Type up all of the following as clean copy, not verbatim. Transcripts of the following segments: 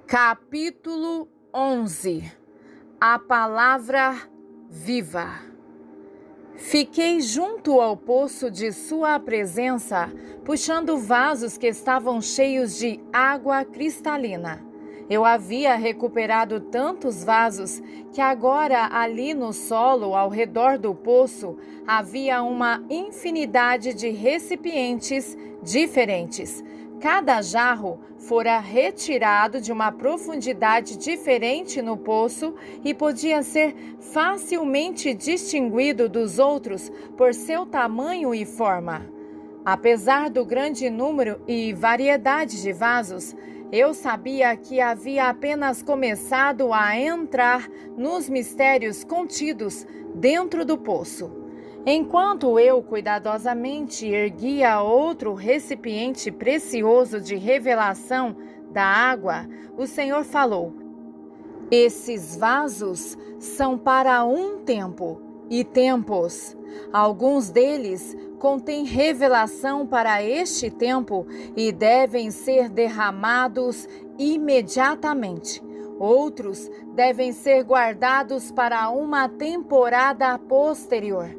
Capítulo 11. A palavra viva. Fiquei junto ao poço de sua presença, puxando vasos que estavam cheios de água cristalina. Eu havia recuperado tantos vasos que agora ali no solo ao redor do poço havia uma infinidade de recipientes diferentes. Cada jarro fora retirado de uma profundidade diferente no poço e podia ser facilmente distinguido dos outros por seu tamanho e forma. Apesar do grande número e variedade de vasos, eu sabia que havia apenas começado a entrar nos mistérios contidos dentro do poço. Enquanto eu cuidadosamente erguia outro recipiente precioso de revelação da água, o Senhor falou: esses vasos são para um tempo e tempos. Alguns deles contêm revelação para este tempo e devem ser derramados imediatamente. Outros devem ser guardados para uma temporada posterior.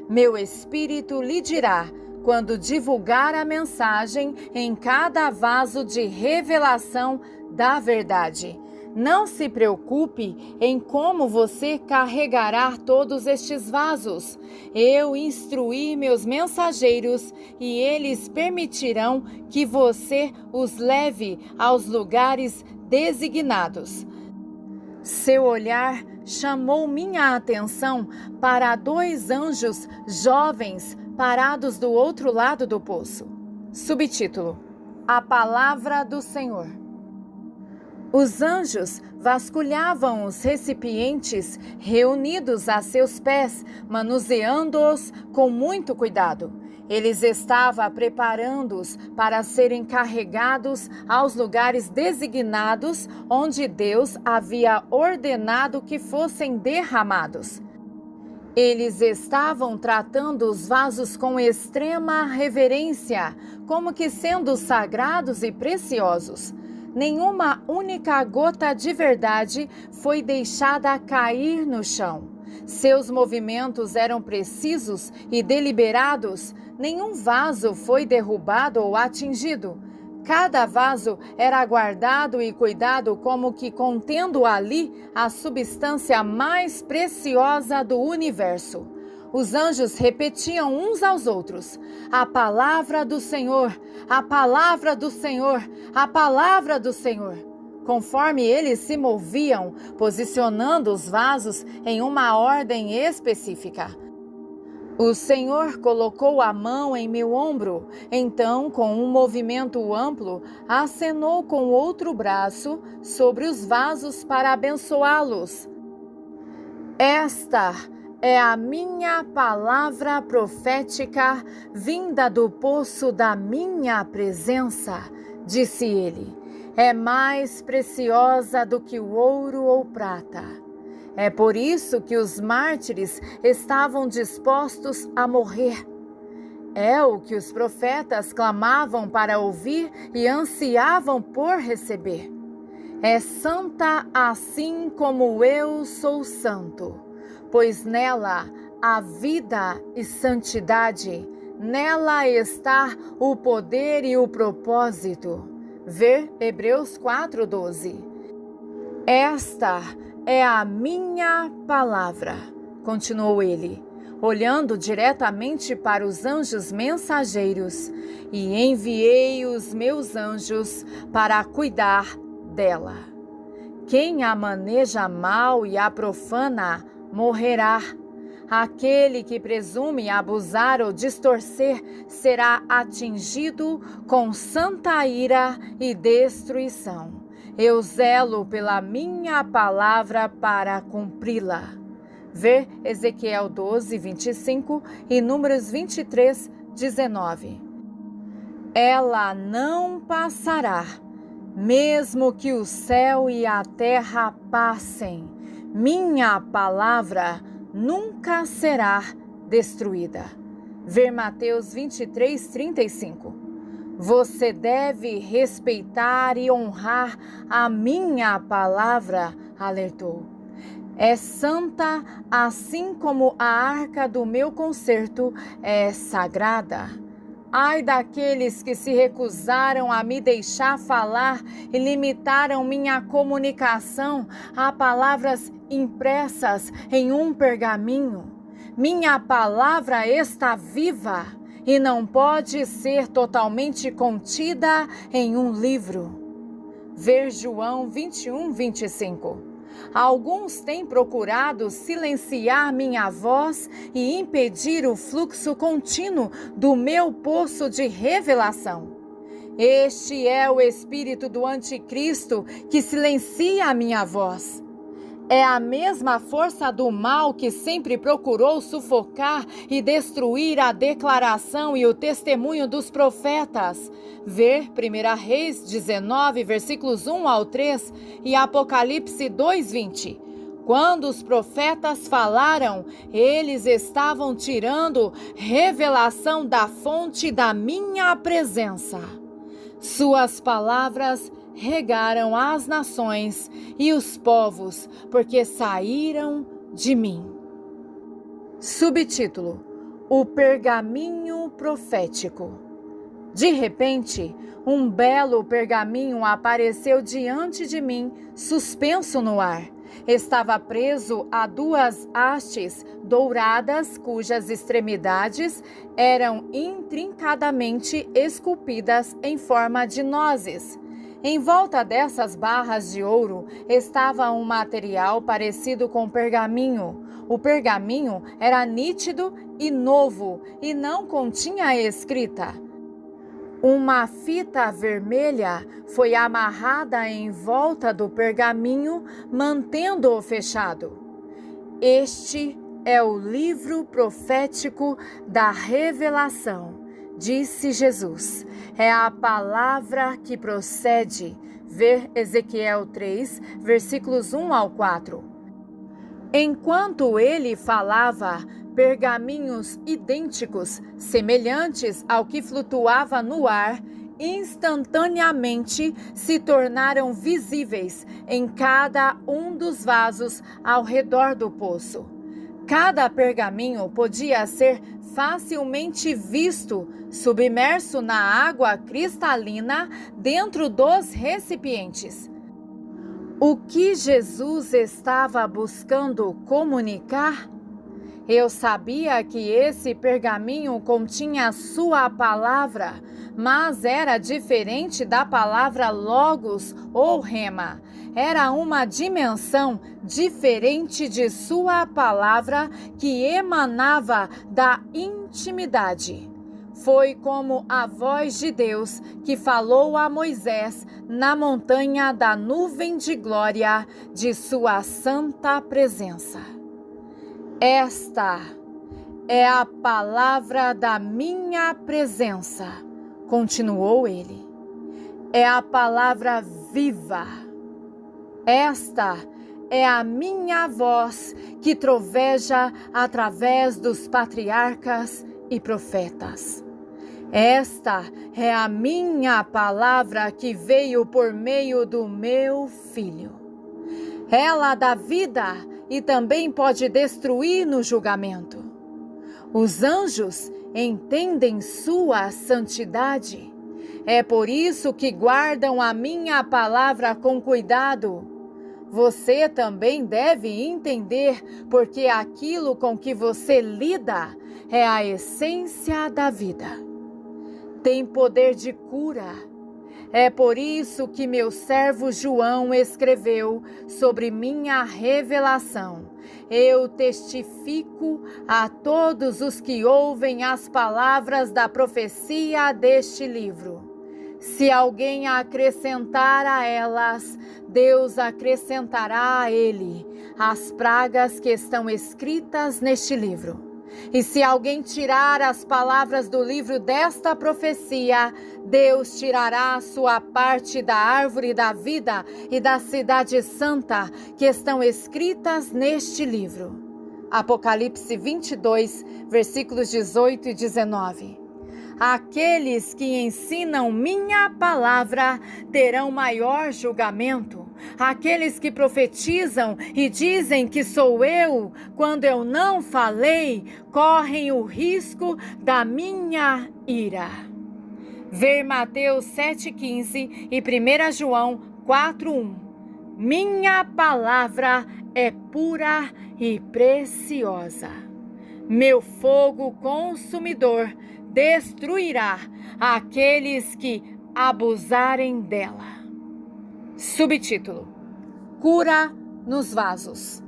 Meu Espírito lhe dirá quando divulgar a mensagem em cada vaso de revelação da verdade. Não se preocupe em como você carregará todos estes vasos. Eu instruí meus mensageiros e eles permitirão que você os leve aos lugares designados. Seu olhar chamou minha atenção para 2 anjos jovens parados do outro lado do poço. Subtítulo: A Palavra do Senhor. Os anjos vasculhavam os recipientes reunidos a seus pés, manuseando-os com muito cuidado. Eles estavam preparando-os para serem carregados aos lugares designados onde Deus havia ordenado que fossem derramados. Eles estavam tratando os vasos com extrema reverência, como que sendo sagrados e preciosos. Nenhuma única gota de verdade foi deixada cair no chão. Seus movimentos eram precisos e deliberados. Nenhum vaso foi derrubado ou atingido. Cada vaso era guardado e cuidado como que contendo ali a substância mais preciosa do universo. Os anjos repetiam uns aos outros: a palavra do Senhor, a palavra do Senhor, a palavra do Senhor. Conforme eles se moviam, posicionando os vasos em uma ordem específica. O Senhor colocou a mão em meu ombro, então, com um movimento amplo, acenou com o outro braço sobre os vasos para abençoá-los. Esta é a minha palavra profética vinda do poço da minha presença, disse ele. É mais preciosa do que o ouro ou prata. É por isso que os mártires estavam dispostos a morrer. É o que os profetas clamavam para ouvir e ansiavam por receber. É santa assim como eu sou santo, pois nela há vida e santidade, nela está o poder e o propósito. Ver Hebreus 4:12. Esta é a minha palavra, continuou ele, olhando diretamente para os anjos mensageiros, e enviei os meus anjos para cuidar dela. Quem a maneja mal e a profana morrerá. Aquele que presume abusar ou distorcer será atingido com santa ira e destruição. Eu zelo pela minha palavra para cumpri-la. Ver Ezequiel 12:25 e Números 23:19. Ela não passará, mesmo que o céu e a terra passem. Minha palavra nunca será destruída. Ver Mateus 23:35. Você deve respeitar e honrar a minha palavra, alertou. É santa, assim como a arca do meu concerto é sagrada. Ai daqueles que se recusaram a me deixar falar e limitaram minha comunicação a palavras impressas em um pergaminho. Minha palavra está viva e não pode ser totalmente contida em um livro. Ver João 21:25. Alguns têm procurado silenciar minha voz e impedir o fluxo contínuo do meu poço de revelação. Este é o espírito do anticristo que silencia a minha voz. É a mesma força do mal que sempre procurou sufocar e destruir a declaração e o testemunho dos profetas. Ver 1 Reis 19, versículos 1 ao 3 e Apocalipse 2:20. Quando os profetas falaram, eles estavam tirando revelação da fonte da minha presença. Suas palavras regaram as nações e os povos, porque saíram de mim. Subtítulo: O pergaminho profético. De repente, um belo pergaminho apareceu diante de mim, suspenso no ar. Estava preso a duas hastes douradas, cujas extremidades eram intrincadamente esculpidas em forma de nozes. Em volta dessas barras de ouro estava um material parecido com pergaminho. O pergaminho era nítido e novo e não continha escrita. Uma fita vermelha foi amarrada em volta do pergaminho, mantendo-o fechado. Este é o livro profético da revelação, disse Jesus. É a palavra que procede. Ver Ezequiel 3, versículos 1 ao 4. Enquanto ele falava, pergaminhos idênticos, semelhantes ao que flutuava no ar, instantaneamente se tornaram visíveis em cada um dos vasos ao redor do poço. Cada pergaminho podia ser facilmente visto, submerso na água cristalina dentro dos recipientes. O que Jesus estava buscando comunicar? Eu sabia que esse pergaminho continha sua palavra, mas era diferente da palavra logos ou rema. Era uma dimensão diferente de sua palavra que emanava da intimidade. Foi como a voz de Deus que falou a Moisés na montanha da nuvem de glória de sua santa presença. Esta é a palavra da minha presença, continuou ele. É a palavra viva. Esta é a minha voz que troveja através dos patriarcas e profetas. Esta é a minha palavra que veio por meio do meu Filho. Ela dá vida e também pode destruir no julgamento. Os anjos entendem sua santidade. É por isso que guardam a minha palavra com cuidado. Você também deve entender, porque aquilo com que você lida é a essência da vida. Tem poder de cura. É por isso que meu servo João escreveu sobre minha revelação. Eu testifico a todos os que ouvem as palavras da profecia deste livro. Se alguém acrescentar a elas, Deus acrescentará a ele as pragas que estão escritas neste livro. E se alguém tirar as palavras do livro desta profecia, Deus tirará a sua parte da árvore da vida e da cidade santa que estão escritas neste livro. Apocalipse 22, versículos 18 e 19. Aqueles que ensinam minha palavra terão maior julgamento. Aqueles que profetizam e dizem que sou eu, quando eu não falei, correm o risco da minha ira. Ver Mateus 7,15 e 1 João 4,1. Minha palavra é pura e preciosa. Meu fogo consumidor destruirá aqueles que abusarem dela. Subtítulo: Cura nos vasos.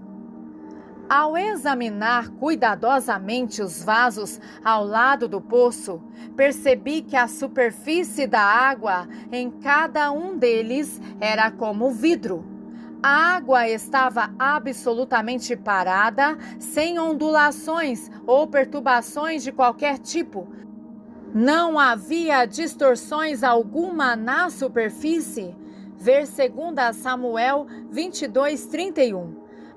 Ao examinar cuidadosamente os vasos ao lado do poço, percebi que a superfície da água em cada um deles era como vidro. A água estava absolutamente parada, sem ondulações ou perturbações de qualquer tipo. Não havia distorções alguma na superfície. Ver 2 Samuel 22:31.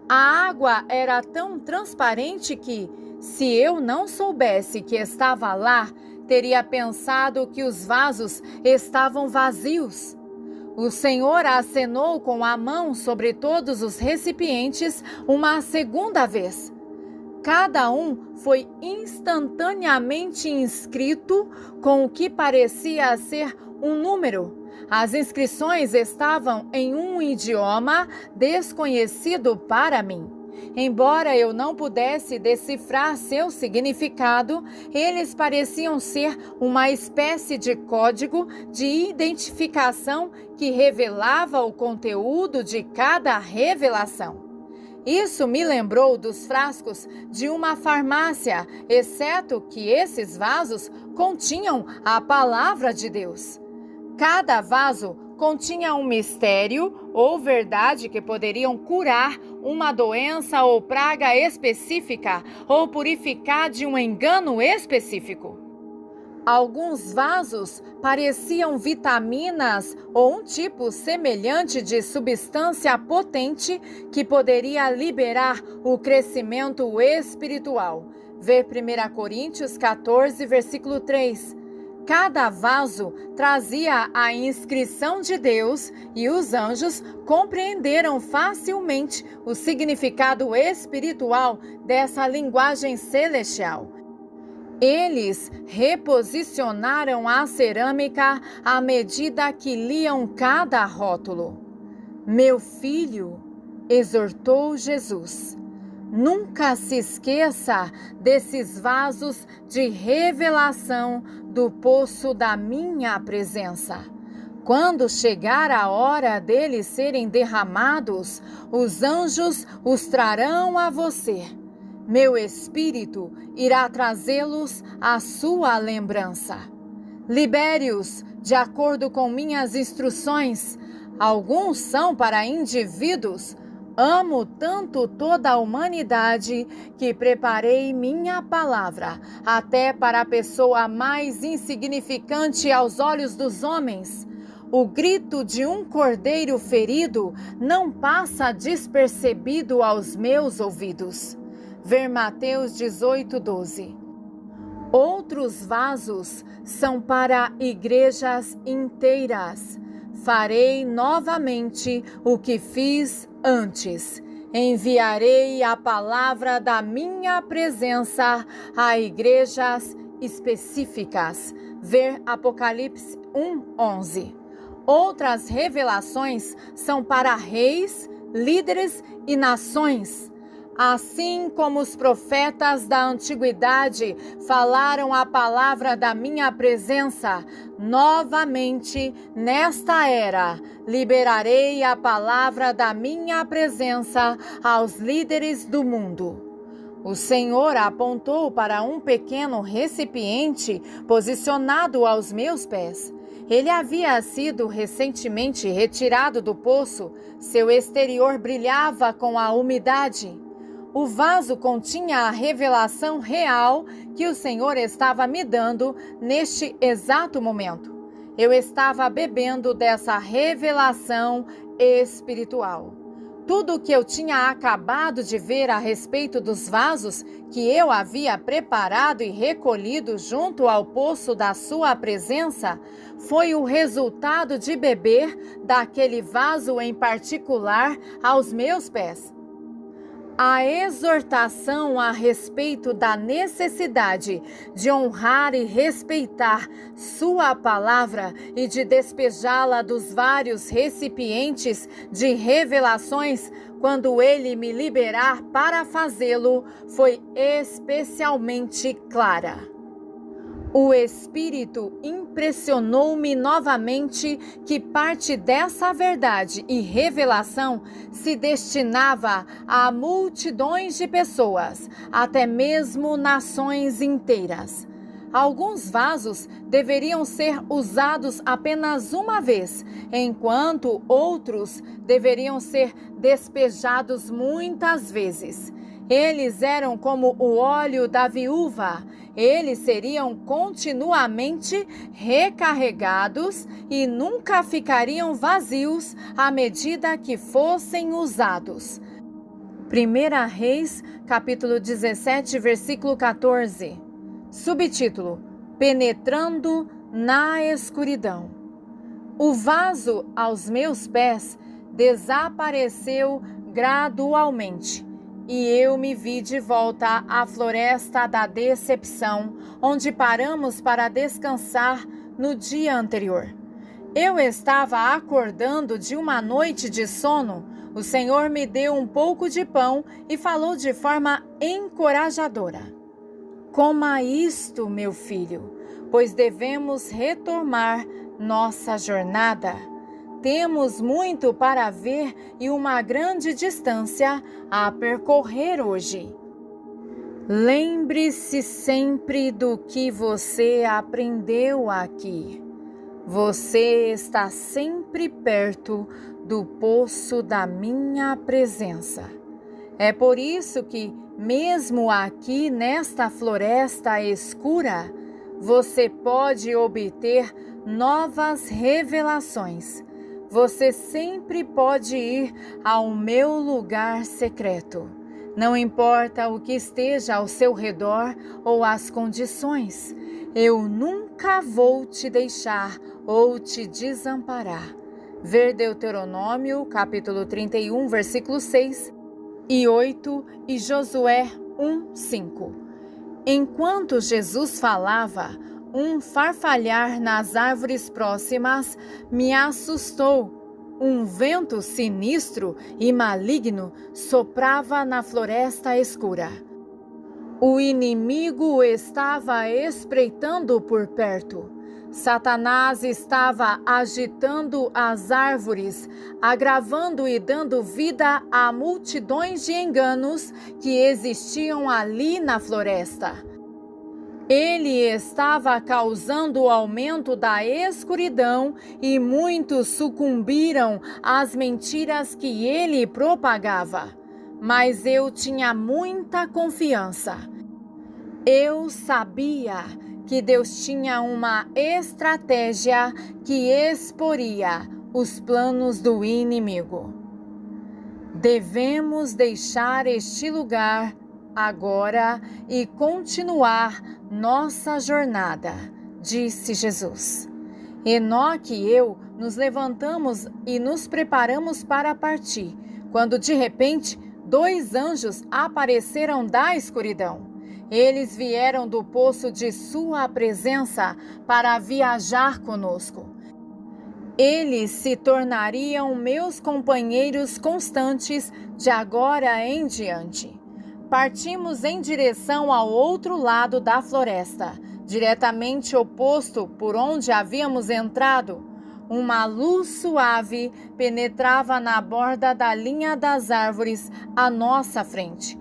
A água era tão transparente que, se eu não soubesse que estava lá, teria pensado que os vasos estavam vazios. O Senhor acenou com a mão sobre todos os recipientes uma segunda vez. Cada um foi instantaneamente inscrito com o que parecia ser um número. As inscrições estavam em um idioma desconhecido para mim. Embora eu não pudesse decifrar seu significado, eles pareciam ser uma espécie de código de identificação que revelava o conteúdo de cada revelação. Isso me lembrou dos frascos de uma farmácia, exceto que esses vasos continham a palavra de Deus. Cada vaso continha um mistério ou verdade que poderiam curar uma doença ou praga específica ou purificar de um engano específico. Alguns vasos pareciam vitaminas ou um tipo semelhante de substância potente que poderia liberar o crescimento espiritual. Ver 1 Coríntios 14, versículo 3. Cada vaso trazia a inscrição de Deus e os anjos compreenderam facilmente o significado espiritual dessa linguagem celestial. Eles reposicionaram a cerâmica à medida que liam cada rótulo. Meu filho, exortou Jesus, nunca se esqueça desses vasos de revelação do poço da minha presença. Quando chegar a hora deles serem derramados, os anjos os trarão a você. Meu espírito irá trazê-los à sua lembrança. Libere-os de acordo com minhas instruções. Alguns são para indivíduos. Amo tanto toda a humanidade que preparei minha palavra até para a pessoa mais insignificante aos olhos dos homens. O grito de um cordeiro ferido não passa despercebido aos meus ouvidos. Ver Mateus 18:12. Outros vasos são para igrejas inteiras. Farei novamente o que fiz antes. Enviarei a palavra da minha presença a igrejas específicas. Ver Apocalipse 1:11. Outras revelações são para reis, líderes e nações. Assim como os profetas da antiguidade falaram a palavra da minha presença, novamente, nesta era, liberarei a palavra da minha presença aos líderes do mundo. O Senhor apontou para um pequeno recipiente posicionado aos meus pés. Ele havia sido recentemente retirado do poço, seu exterior brilhava com a umidade. O vaso continha a revelação real que o Senhor estava me dando neste exato momento. Eu estava bebendo dessa revelação espiritual. Tudo o que eu tinha acabado de ver a respeito dos vasos que eu havia preparado e recolhido junto ao poço da sua presença foi o resultado de beber daquele vaso em particular aos meus pés. A exortação a respeito da necessidade de honrar e respeitar sua palavra e de despejá-la dos vários recipientes de revelações quando ele me liberar para fazê-lo foi especialmente clara. O Espírito impressionou-me novamente que parte dessa verdade e revelação se destinava a multidões de pessoas, até mesmo nações inteiras. Alguns vasos deveriam ser usados apenas uma vez, enquanto outros deveriam ser despejados muitas vezes. Eles eram como o óleo da viúva. Eles seriam continuamente recarregados e nunca ficariam vazios à medida que fossem usados. 1 Reis, capítulo 17, versículo 14. Subtítulo: Penetrando na escuridão. O vaso aos meus pés desapareceu gradualmente. E eu me vi de volta à floresta da decepção, onde paramos para descansar no dia anterior. Eu estava acordando de uma noite de sono. O Senhor me deu um pouco de pão e falou de forma encorajadora: Coma isto, meu filho, pois devemos retomar nossa jornada. Temos muito para ver e uma grande distância a percorrer hoje. Lembre-se sempre do que você aprendeu aqui. Você está sempre perto do poço da minha presença. É por isso que, mesmo aqui nesta floresta escura, você pode obter novas revelações. Você sempre pode ir ao meu lugar secreto. Não importa o que esteja ao seu redor ou as condições, eu nunca vou te deixar ou te desamparar. Ver Deuteronômio, capítulo 31, versículos 6 e 8 e Josué 1, 5. Enquanto Jesus falava, um farfalhar nas árvores próximas me assustou. Um vento sinistro e maligno soprava na floresta escura. O inimigo estava espreitando por perto. Satanás estava agitando as árvores, agravando e dando vida a multidões de enganos que existiam ali na floresta. Ele estava causando o aumento da escuridão e muitos sucumbiram às mentiras que ele propagava. Mas eu tinha muita confiança. Eu sabia que Deus tinha uma estratégia que exporia os planos do inimigo. Devemos deixar este lugar agora e continuar nossa jornada, disse Jesus. Enoque e eu nos levantamos e nos preparamos para partir, quando de repente 2 anjos apareceram da escuridão. Eles vieram do poço de sua presença para viajar conosco. Eles se tornariam meus companheiros constantes de agora em diante. Partimos em direção ao outro lado da floresta, diretamente oposto por onde havíamos entrado. Uma luz suave penetrava na borda da linha das árvores à nossa frente.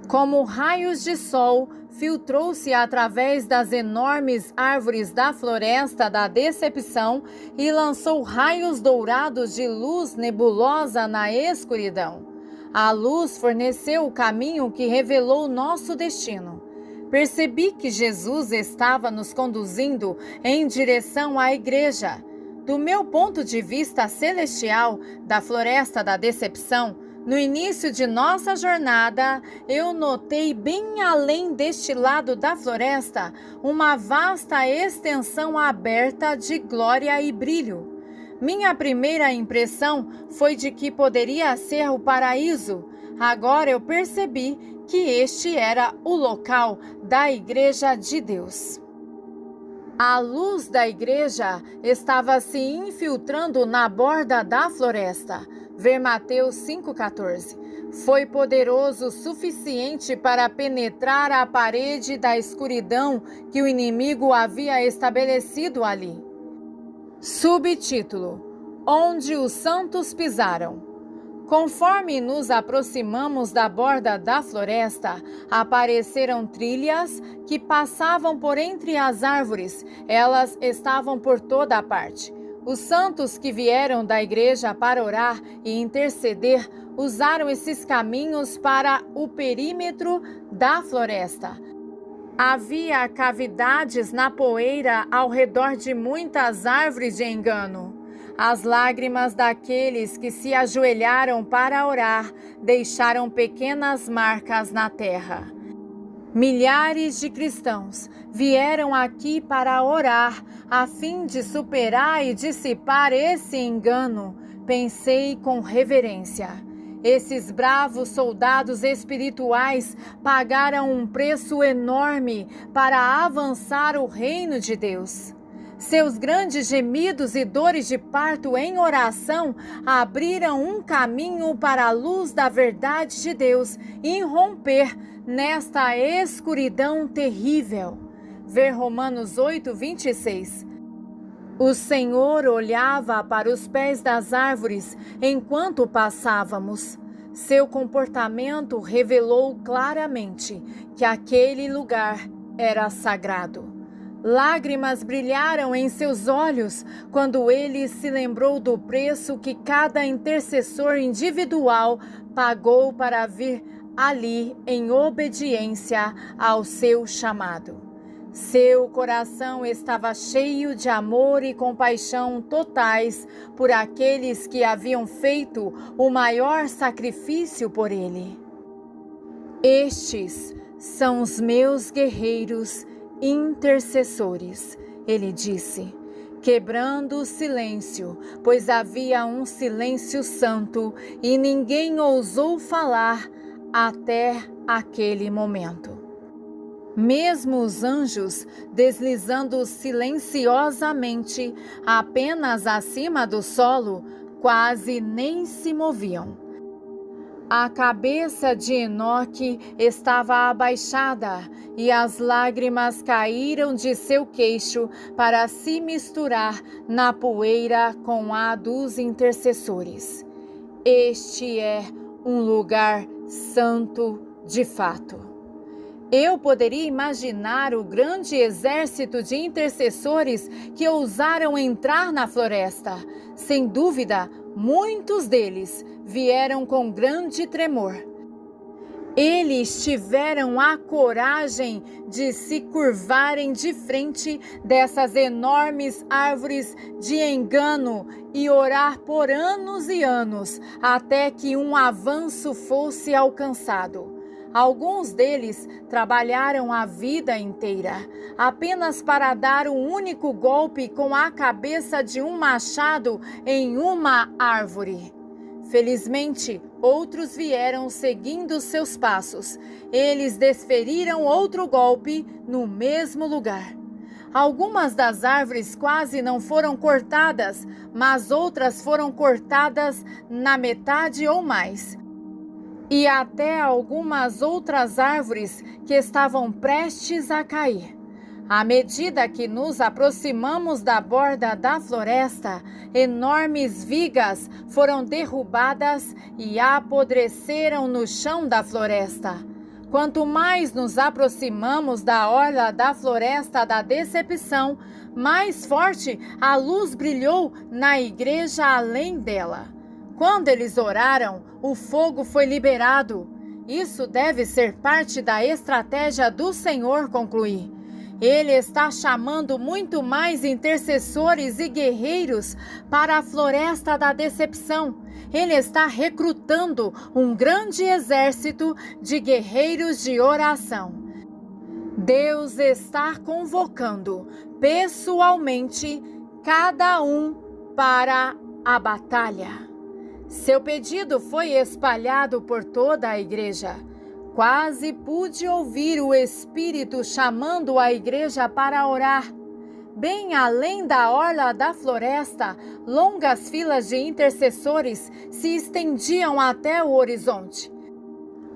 Como raios de sol, filtrou-se através das enormes árvores da floresta da decepção e lançou raios dourados de luz nebulosa na escuridão. A luz forneceu o caminho que revelou nosso destino. Percebi que Jesus estava nos conduzindo em direção à igreja. Do meu ponto de vista celestial da floresta da decepção, No início de nossa jornada, eu notei bem além deste lado da floresta uma vasta extensão aberta de glória e brilho. Minha primeira impressão foi de que poderia ser o paraíso. Agora eu percebi que este era o local da Igreja de Deus. A luz da igreja estava se infiltrando na borda da floresta. Ver Mateus 5,14. Foi poderoso o suficiente para penetrar a parede da escuridão que o inimigo havia estabelecido ali. Subtítulo: Onde os santos pisaram. Conforme nos aproximamos da borda da floresta, apareceram trilhas que passavam por entre as árvores. Elas estavam por toda a parte. Os santos que vieram da igreja para orar e interceder usaram esses caminhos para o perímetro da floresta. Havia cavidades na poeira ao redor de muitas árvores de engano. As lágrimas daqueles que se ajoelharam para orar deixaram pequenas marcas na terra. Milhares de cristãos vieram aqui para orar, a fim de superar e dissipar esse engano. Pensei com reverência. Esses bravos soldados espirituais pagaram um preço enorme para avançar o reino de Deus. Seus grandes gemidos e dores de parto em oração abriram um caminho para a luz da verdade de Deus irromper nesta escuridão terrível. Ver Romanos 8:26. O Senhor olhava para os pés das árvores enquanto passávamos. Seu comportamento revelou claramente que aquele lugar era sagrado. Lágrimas brilharam em seus olhos quando ele se lembrou do preço que cada intercessor individual pagou para vir ali em obediência ao seu chamado. Seu coração estava cheio de amor e compaixão totais por aqueles que haviam feito o maior sacrifício por ele. Estes são os meus guerreiros intercessores, ele disse, quebrando o silêncio, pois havia um silêncio santo e ninguém ousou falar até aquele momento. Mesmo os anjos, deslizando silenciosamente apenas acima do solo, quase nem se moviam. A cabeça de Enoque estava abaixada e as lágrimas caíram de seu queixo para se misturar na poeira com a dos intercessores. Este é um lugar santo de fato. Eu poderia imaginar o grande exército de intercessores que ousaram entrar na floresta. Sem dúvida, muitos deles vieram com grande tremor. Eles tiveram a coragem de se curvarem de frente dessas enormes árvores de engano e orar por anos e anos até que um avanço fosse alcançado. Alguns deles trabalharam a vida inteira, apenas para dar um único golpe com a cabeça de um machado em uma árvore. Felizmente, outros vieram seguindo seus passos. Eles desferiram outro golpe no mesmo lugar. Algumas das árvores quase não foram cortadas, mas outras foram cortadas na metade ou mais. E até algumas outras árvores que estavam prestes a cair. À medida que nos aproximamos da borda da floresta, enormes vigas foram derrubadas e apodreceram no chão da floresta. Quanto mais nos aproximamos da orla da floresta da decepção, mais forte a luz brilhou na igreja além dela. Quando eles oraram, o fogo foi liberado. Isso deve ser parte da estratégia do Senhor, concluí. Ele está chamando muito mais intercessores e guerreiros para a floresta da decepção. Ele está recrutando um grande exército de guerreiros de oração. Deus está convocando pessoalmente cada um para a batalha. Seu pedido foi espalhado por toda a igreja. Quase pude ouvir o Espírito chamando a igreja para orar. Bem além da orla da floresta, longas filas de intercessores se estendiam até o horizonte.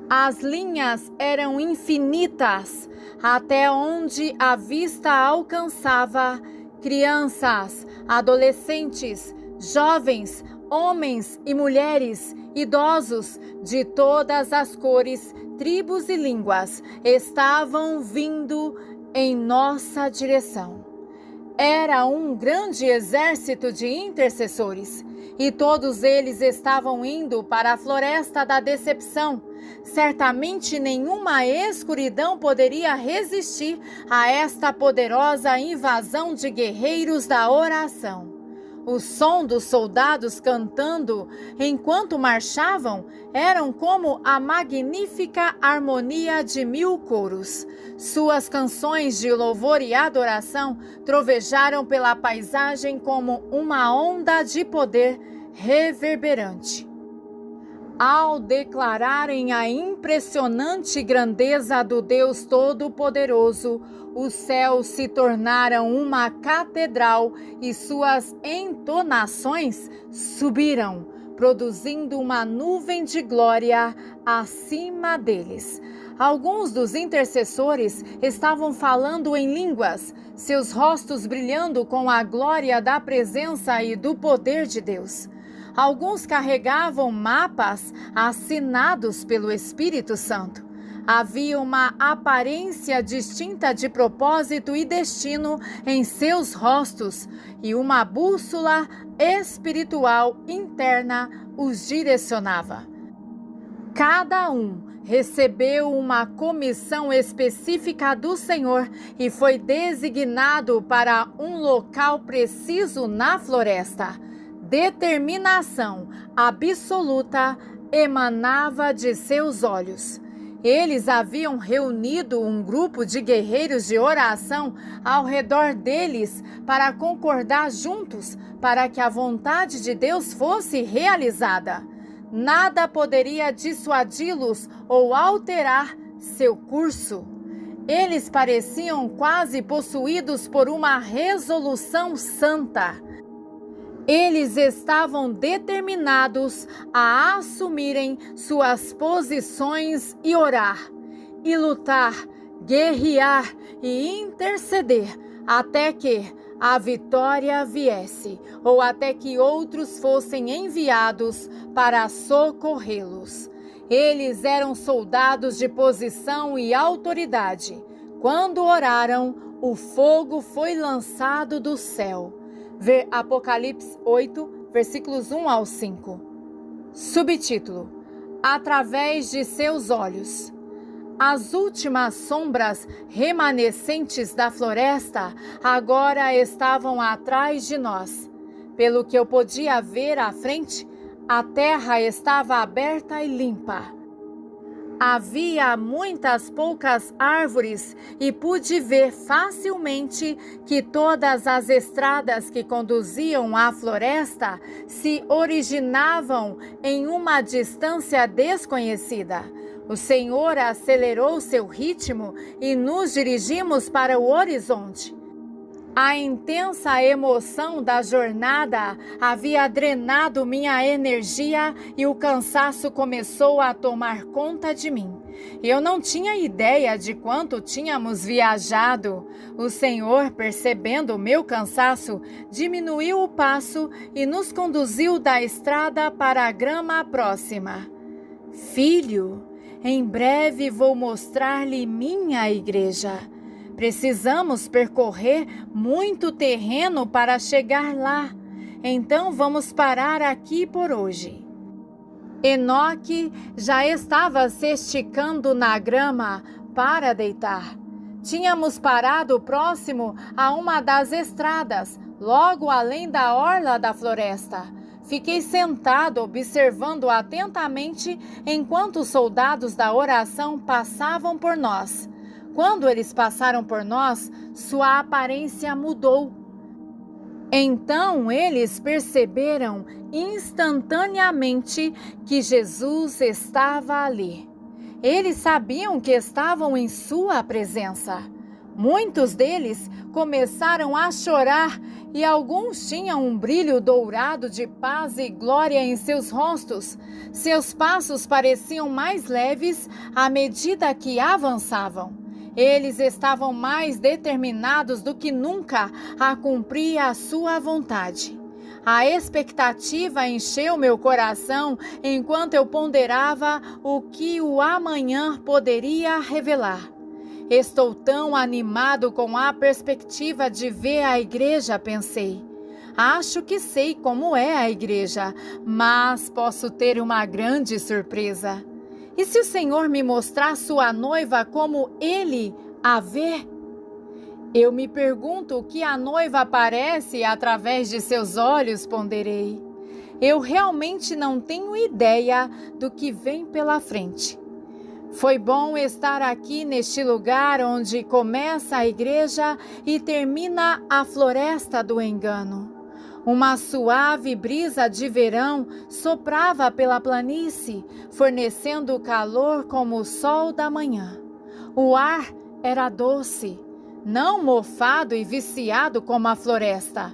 As linhas eram infinitas, até onde a vista alcançava crianças, adolescentes, jovens, homens e mulheres, idosos de todas as cores, tribos e línguas estavam vindo em nossa direção. Era um grande exército de intercessores, e todos eles estavam indo para a floresta da decepção. Certamente nenhuma escuridão poderia resistir a esta poderosa invasão de guerreiros da oração. O som dos soldados cantando enquanto marchavam eram como a magnífica harmonia de 1000 coros. Suas canções de louvor e adoração trovejaram pela paisagem como uma onda de poder reverberante. Ao declararem a impressionante grandeza do Deus Todo-Poderoso, os céus se tornaram uma catedral e suas entonações subiram, produzindo uma nuvem de glória acima deles. Alguns dos intercessores estavam falando em línguas, seus rostos brilhando com a glória da presença e do poder de Deus. Alguns carregavam mapas assinados pelo Espírito Santo. Havia uma aparência distinta de propósito e destino em seus rostos, e uma bússola espiritual interna os direcionava. Cada um recebeu uma comissão específica do Senhor e foi designado para um local preciso na floresta. Determinação absoluta emanava de seus olhos. Eles haviam reunido um grupo de guerreiros de oração ao redor deles para concordar juntos para que a vontade de Deus fosse realizada. Nada poderia dissuadi-los ou alterar seu curso. Eles pareciam quase possuídos por uma resolução santa. Eles estavam determinados a assumirem suas posições e orar, e lutar, guerrear e interceder até que a vitória viesse, ou até que outros fossem enviados para socorrê-los. Eles eram soldados de posição e autoridade. Quando oraram, o fogo foi lançado do céu. Ver Apocalipse 8, versículos 1 ao 5. Subtítulo: Através de seus olhos. As últimas sombras remanescentes da floresta agora estavam atrás de nós. Pelo que eu podia ver à frente, a terra estava aberta e limpa. Havia muitas poucas árvores e pude ver facilmente que todas as estradas que conduziam à floresta se originavam em uma distância desconhecida. O Senhor acelerou seu ritmo e nos dirigimos para o horizonte. A intensa emoção da jornada havia drenado minha energia e o cansaço começou a tomar conta de mim. Eu não tinha ideia de quanto tínhamos viajado. O Senhor, percebendo o meu cansaço, diminuiu o passo e nos conduziu da estrada para a grama próxima. Filho, em breve vou mostrar-lhe minha igreja. Precisamos percorrer muito terreno para chegar lá. Então vamos parar aqui por hoje. Enoque já estava se esticando na grama para deitar. Tínhamos parado próximo a uma das estradas, logo além da orla da floresta. Fiquei sentado observando atentamente enquanto os soldados da oração passavam por nós. Quando eles passaram por nós, sua aparência mudou. Então eles perceberam instantaneamente que Jesus estava ali. Eles sabiam que estavam em sua presença. Muitos deles começaram a chorar e alguns tinham um brilho dourado de paz e glória em seus rostos. Seus passos pareciam mais leves à medida que avançavam. Eles estavam mais determinados do que nunca a cumprir a sua vontade. A expectativa encheu meu coração enquanto eu ponderava o que o amanhã poderia revelar. Estou tão animado com a perspectiva de ver a igreja, pensei. Acho que sei como é a igreja, mas posso ter uma grande surpresa. E se o Senhor me mostrar sua noiva como Ele a vê? Eu me pergunto o que a noiva aparece através de seus olhos, ponderei. Eu realmente não tenho ideia do que vem pela frente. Foi bom estar aqui neste lugar onde começa a igreja e termina a floresta do engano. Uma suave brisa de verão soprava pela planície, fornecendo calor como o sol da manhã. O ar era doce, não mofado e viciado como a floresta.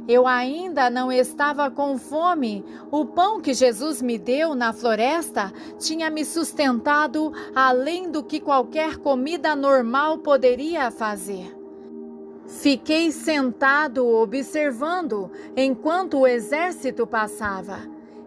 Eu ainda não estava com fome. O pão que Jesus me deu na floresta tinha me sustentado além do que qualquer comida normal poderia fazer. Fiquei sentado observando enquanto o exército passava.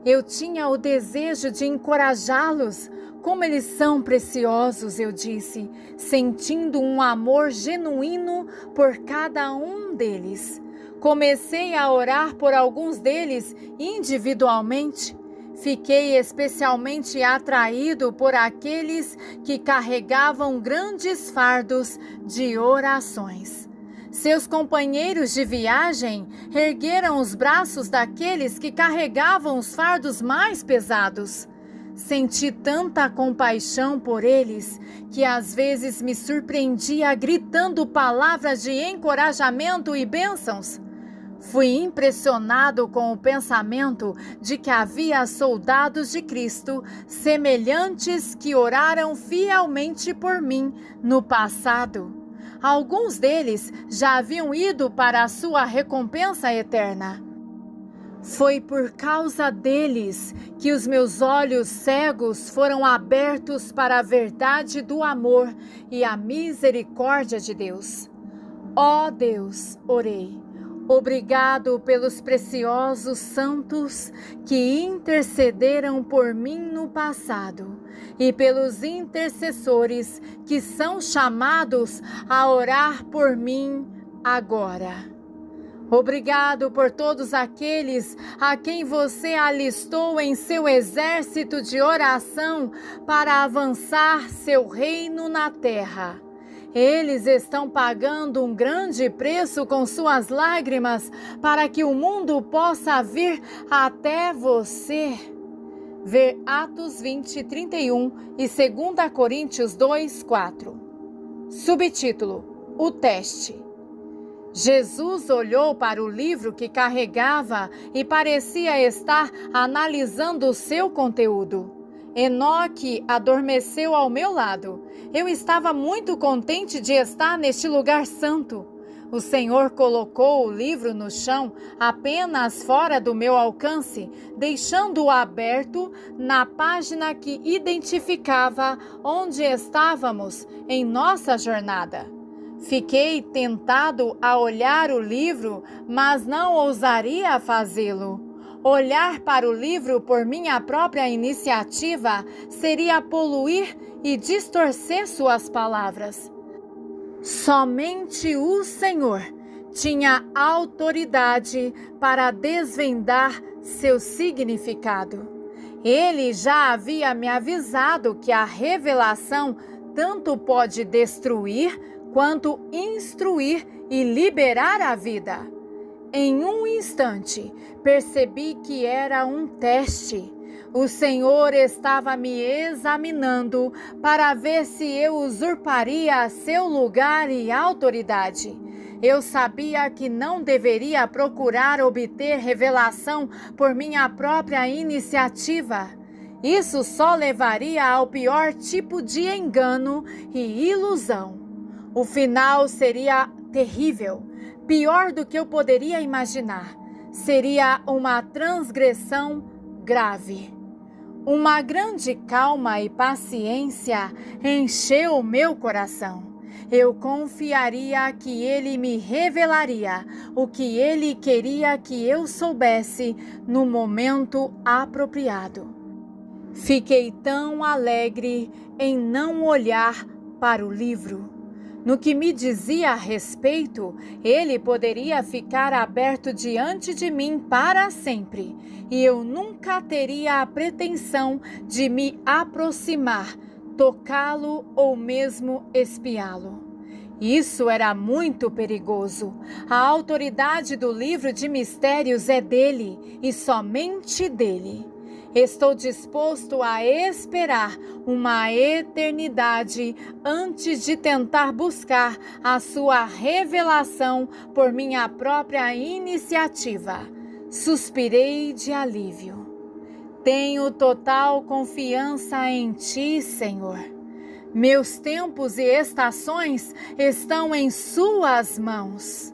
Eu tinha o desejo de encorajá-los. Como eles são preciosos, eu disse, sentindo um amor genuíno por cada um deles. Comecei a orar por alguns deles individualmente. Fiquei especialmente atraído por aqueles que carregavam grandes fardos de orações. Seus companheiros de viagem ergueram os braços daqueles que carregavam os fardos mais pesados. Senti tanta compaixão por eles que às vezes me surpreendia gritando palavras de encorajamento e bênçãos. Fui impressionado com o pensamento de que havia soldados de Cristo semelhantes que oraram fielmente por mim no passado. Alguns deles já haviam ido para a sua recompensa eterna. Foi por causa deles que os meus olhos cegos foram abertos para a verdade do amor e a misericórdia de Deus. Ó Deus, orei. Obrigado pelos preciosos santos que intercederam por mim no passado e pelos intercessores que são chamados a orar por mim agora. Obrigado por todos aqueles a quem você alistou em seu exército de oração para avançar seu reino na terra. Eles estão pagando um grande preço com suas lágrimas para que o mundo possa vir até você. Ver Atos 20, 31 e 2 Coríntios 2, 4. Subtítulo: O teste. Jesus olhou para o livro que carregava e parecia estar analisando o seu conteúdo. Enoque adormeceu ao meu lado. Eu estava muito contente de estar neste lugar santo. O Senhor colocou o livro no chão, apenas fora do meu alcance, deixando-o aberto na página que identificava onde estávamos em nossa jornada. Fiquei tentado a olhar o livro, mas não ousaria fazê-lo. Olhar para o livro por minha própria iniciativa seria poluir e distorcer suas palavras. Somente o Senhor tinha autoridade para desvendar seu significado. Ele já havia me avisado que a revelação tanto pode destruir quanto instruir e liberar a vida. Em um instante, percebi que era um teste. O Senhor estava me examinando para ver se eu usurparia seu lugar e autoridade. Eu sabia que não deveria procurar obter revelação por minha própria iniciativa. Isso só levaria ao pior tipo de engano e ilusão. O final seria terrível, pior do que eu poderia imaginar. Seria uma transgressão grave. Uma grande calma e paciência encheu o meu coração. Eu confiaria que Ele me revelaria o que Ele queria que eu soubesse no momento apropriado. Fiquei tão alegre em não olhar para o livro. No que me dizia a respeito, ele poderia ficar aberto diante de mim para sempre, e eu nunca teria a pretensão de me aproximar, tocá-lo ou mesmo espiá-lo. Isso era muito perigoso. A autoridade do livro de mistérios é dele e somente dele. Estou disposto a esperar uma eternidade antes de tentar buscar a sua revelação por minha própria iniciativa. Suspirei de alívio. Tenho total confiança em ti, Senhor. Meus tempos e estações estão em suas mãos.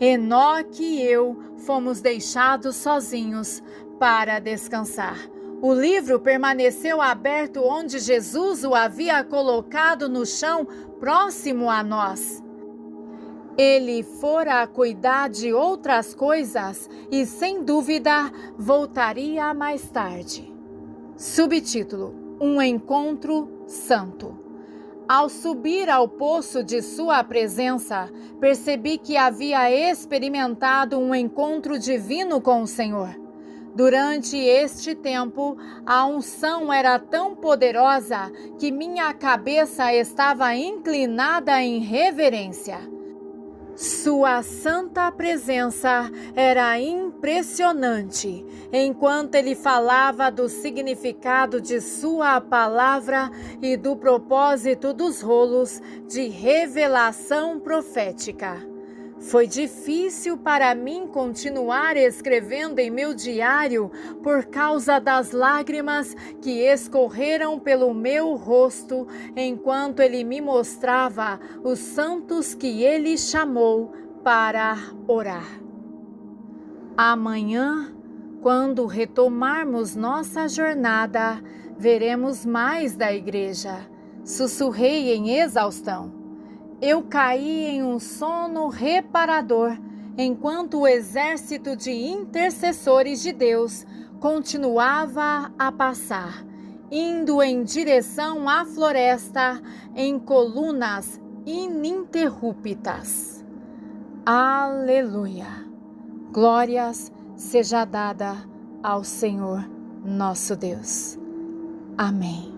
Enoque e eu fomos deixados sozinhos para descansar. O livro permaneceu aberto onde Jesus o havia colocado no chão, próximo a nós. Ele fora cuidar de outras coisas e, sem dúvida, voltaria mais tarde. Subtítulo: Um encontro santo. Ao subir ao poço de sua presença, percebi que havia experimentado um encontro divino com o Senhor. Durante este tempo, a unção era tão poderosa que minha cabeça estava inclinada em reverência. Sua santa presença era impressionante, enquanto ele falava do significado de sua palavra e do propósito dos rolos de revelação profética. Foi difícil para mim continuar escrevendo em meu diário por causa das lágrimas que escorreram pelo meu rosto enquanto ele me mostrava os santos que ele chamou para orar. Amanhã, quando retomarmos nossa jornada, veremos mais da igreja. Sussurrei em exaustão. Eu caí em um sono reparador, enquanto o exército de intercessores de Deus continuava a passar, indo em direção à floresta em colunas ininterruptas. Aleluia! Glórias seja dada ao Senhor nosso Deus. Amém.